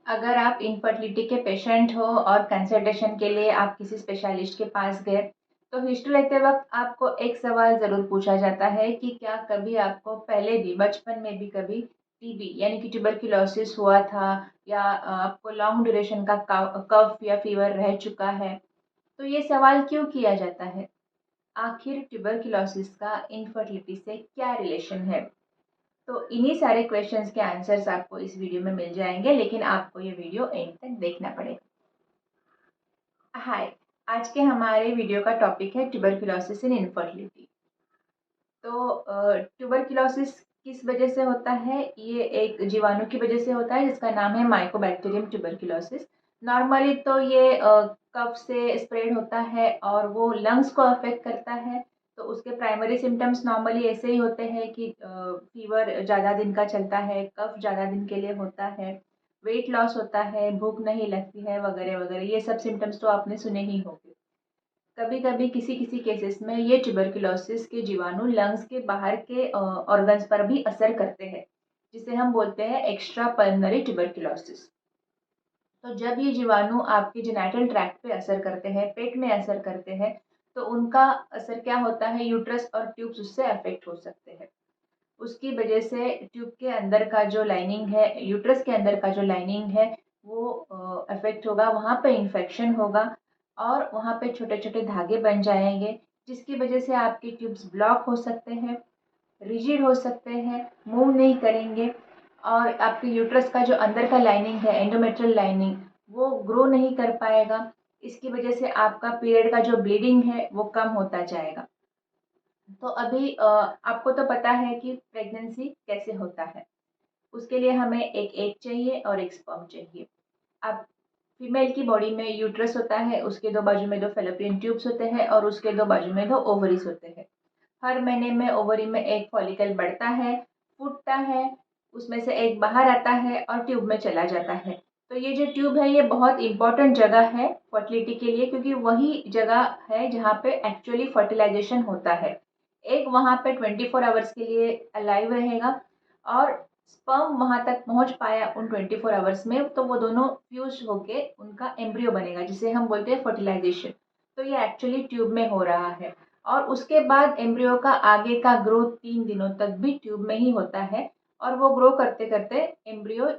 अगर आप इनफर्टिलिटी के पेशेंट हो और कंसल्टेशन के लिए आप किसी स्पेशलिस्ट के पास गए, तो हिस्ट्री लेते वक्त आपको एक सवाल ज़रूर पूछा जाता है कि क्या कभी आपको पहले भी बचपन में भी कभी टीबी यानी कि ट्यूबरकुलोसिस हुआ था, या आपको लॉन्ग ड्यूरेशन का कफ या फीवर रह चुका है। तो ये सवाल क्यों किया जाता है? आखिर ट्यूबरकुलोसिस का इनफर्टिलिटी से क्या रिलेशन है? तो इन्हीं सारे क्वेश्चंस के आंसर्स आपको इस वीडियो में मिल जाएंगे, लेकिन आपको ये वीडियो एंड तक देखना पड़ेगा। हाय, आज के हमारे वीडियो का टॉपिक है ट्यूबरकुलोसिस इन इनफर्टिलिटी। तो ट्यूबरकुलोसिस किस वजह से होता है? ये एक जीवाणु की वजह से होता है जिसका नाम है माइकोबैक्टीरियम ट्यूबरकुलोसिस। नॉर्मली तो ये कफ से स्प्रेड होता है और वो लंग्स को अफेक्ट करता है। तो उसके प्राइमरी सिम्टम्स नॉर्मली ऐसे ही होते हैं कि फीवर ज़्यादा दिन का चलता है, कफ ज़्यादा दिन के लिए होता है, वेट लॉस होता है, भूख नहीं लगती है, वगैरह वगैरह। ये सब सिम्टम्स तो आपने सुने ही होंगे। कभी कभी किसी किसी केसेस में ये ट्यूबरकुलोसिस के जीवाणु लंग्स के बाहर के ऑर्गन्स पर भी असर करते हैं, जिसे हम बोलते हैं एक्स्ट्रा पल्मोनरी ट्यूबरकुलोसिस। तो जब ये जीवाणु आपके जेनिटल ट्रैक्ट पे असर करते हैं, पेट में असर करते हैं, तो उनका असर क्या होता है? यूट्रस और ट्यूब्स उससे अफेक्ट हो सकते हैं। उसकी वजह से ट्यूब के अंदर का जो लाइनिंग है, यूट्रस के अंदर का जो लाइनिंग है, वो अफेक्ट होगा, वहाँ पे इन्फेक्शन होगा और वहाँ पे छोटे छोटे धागे बन जाएंगे, जिसकी वजह से आपके ट्यूब्स ब्लॉक हो सकते हैं, रिजिड हो सकते हैं, मूव नहीं करेंगे और आपके यूट्रस का जो अंदर का लाइनिंग है, एंडोमेट्रियल लाइनिंग, वो ग्रो नहीं कर पाएगा। इसकी वजह से आपका पीरियड का जो ब्लीडिंग है वो कम होता जाएगा। तो अभी आपको तो पता है कि प्रेगनेंसी कैसे होता है। उसके लिए हमें एक एग चाहिए और एक स्पर्म चाहिए। अब फीमेल की बॉडी में यूट्रस होता है, उसके दो बाजू में दो फेलोपियन ट्यूब्स होते हैं और उसके दो बाजू में दो ओवरीज होते हैं। हर महीने में ओवरी में एक फॉलिकल बढ़ता है, फूटता है, उसमें से एक बाहर आता है और ट्यूब में चला जाता है। तो ये जो ट्यूब है ये बहुत इंपॉर्टेंट जगह है फर्टिलिटी के लिए, क्योंकि वही जगह है जहाँ पे एक्चुअली फर्टिलाइजेशन होता है। एग वहाँ पे 24 आवर्स के लिए अलाइव रहेगा और स्पर्म वहाँ तक पहुँच पाया उन 24 आवर्स में, तो वो दोनों फ्यूज होके उनका एम्ब्रियो बनेगा, जिसे हम बोलते हैं फर्टिलाइजेशन। तो ये एक्चुअली ट्यूब में हो रहा है और उसके बाद एम्ब्रियो का आगे का ग्रोथ 3 दिनों तक भी ट्यूब में ही होता है और वो ग्रो करते करते एम्ब्रियो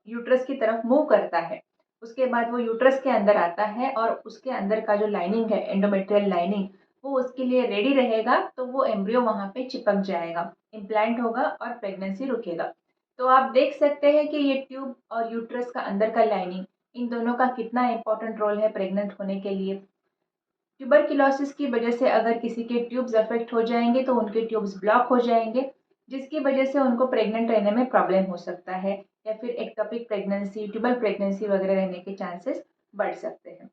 यूट्रस की तरफ मूव करता है। उसके बाद वो यूट्रस के अंदर आता है और उसके अंदर का जो लाइनिंग है, एंडोमेट्रियल लाइनिंग, वो उसके लिए रेडी रहेगा, तो वो एम्ब्रियो वहाँ पे चिपक जाएगा, इम्प्लांट होगा और प्रेगनेंसी रुकेगा। तो आप देख सकते हैं कि ये ट्यूब और यूट्रस का अंदर का लाइनिंग, इन दोनों का कितना इंपॉर्टेंट रोल है प्रेग्नेंट होने के लिए। ट्यूबरकुलोसिस की वजह से अगर किसी के ट्यूब्स अफेक्ट हो जाएंगे तो उनके ट्यूब्स ब्लॉक हो जाएंगे, जिसकी वजह से उनको प्रेग्नेंट रहने में प्रॉब्लम हो सकता है या फिर एक्टोपिक प्रेगनेंसी, ट्यूबल प्रेगनेंसी वगैरह रहने के चांसेस बढ़ सकते हैं।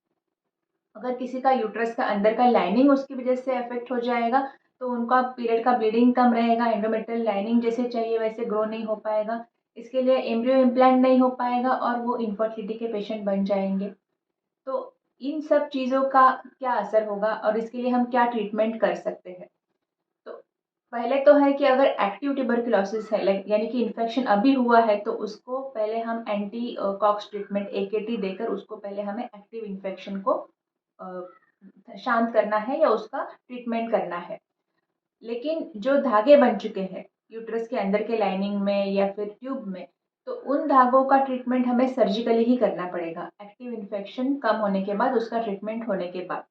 अगर किसी का यूट्रस का अंदर का लाइनिंग उसकी वजह से अफेक्ट हो जाएगा, तो उनका पीरियड का ब्लीडिंग कम रहेगा, एंडोमेट्रियल लाइनिंग जैसे चाहिए वैसे ग्रो नहीं हो पाएगा, इसके लिए एम्ब्रियो इम्प्लांट नहीं हो पाएगा और वो इनफर्टिलिटी के पेशेंट बन जाएंगे। तो इन सब चीज़ों का क्या असर होगा और इसके लिए हम क्या ट्रीटमेंट कर सकते हैं? तो पहले तो है कि अगर एक्टिव ट्यूबरकुलोसिस है, लाइक यानी कि इन्फेक्शन अभी हुआ है, तो उसको पहले हम एंटी कॉक्स ट्रीटमेंट AKT देकर उसको पहले हमें एक्टिव इन्फेक्शन को शांत करना है या उसका ट्रीटमेंट करना है। लेकिन जो धागे बन चुके हैं यूट्रस के अंदर के लाइनिंग में या फिर ट्यूब में, तो उन धागों का ट्रीटमेंट हमें सर्जिकली ही करना पड़ेगा। एक्टिव इन्फेक्शन कम होने के बाद, उसका ट्रीटमेंट होने के बाद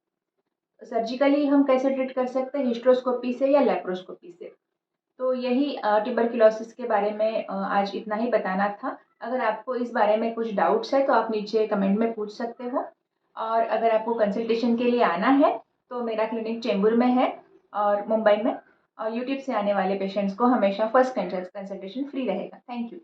सर्जिकली हम कैसे ट्रीट कर सकते हैं? हिस्ट्रोस्कोपी से या लेप्रोस्कोपी से। तो यही ट्यूबरकुलोसिस के बारे में आज इतना ही बताना था। अगर आपको इस बारे में कुछ डाउट्स है तो आप नीचे कमेंट में पूछ सकते हो, और अगर आपको कंसल्टेशन के लिए आना है तो मेरा क्लिनिक चेंबूर में है और मुंबई में, और यूट्यूब से आने वाले पेशेंट्स को हमेशा फर्स्ट कंसल्टेशन फ्री रहेगा। Thank you.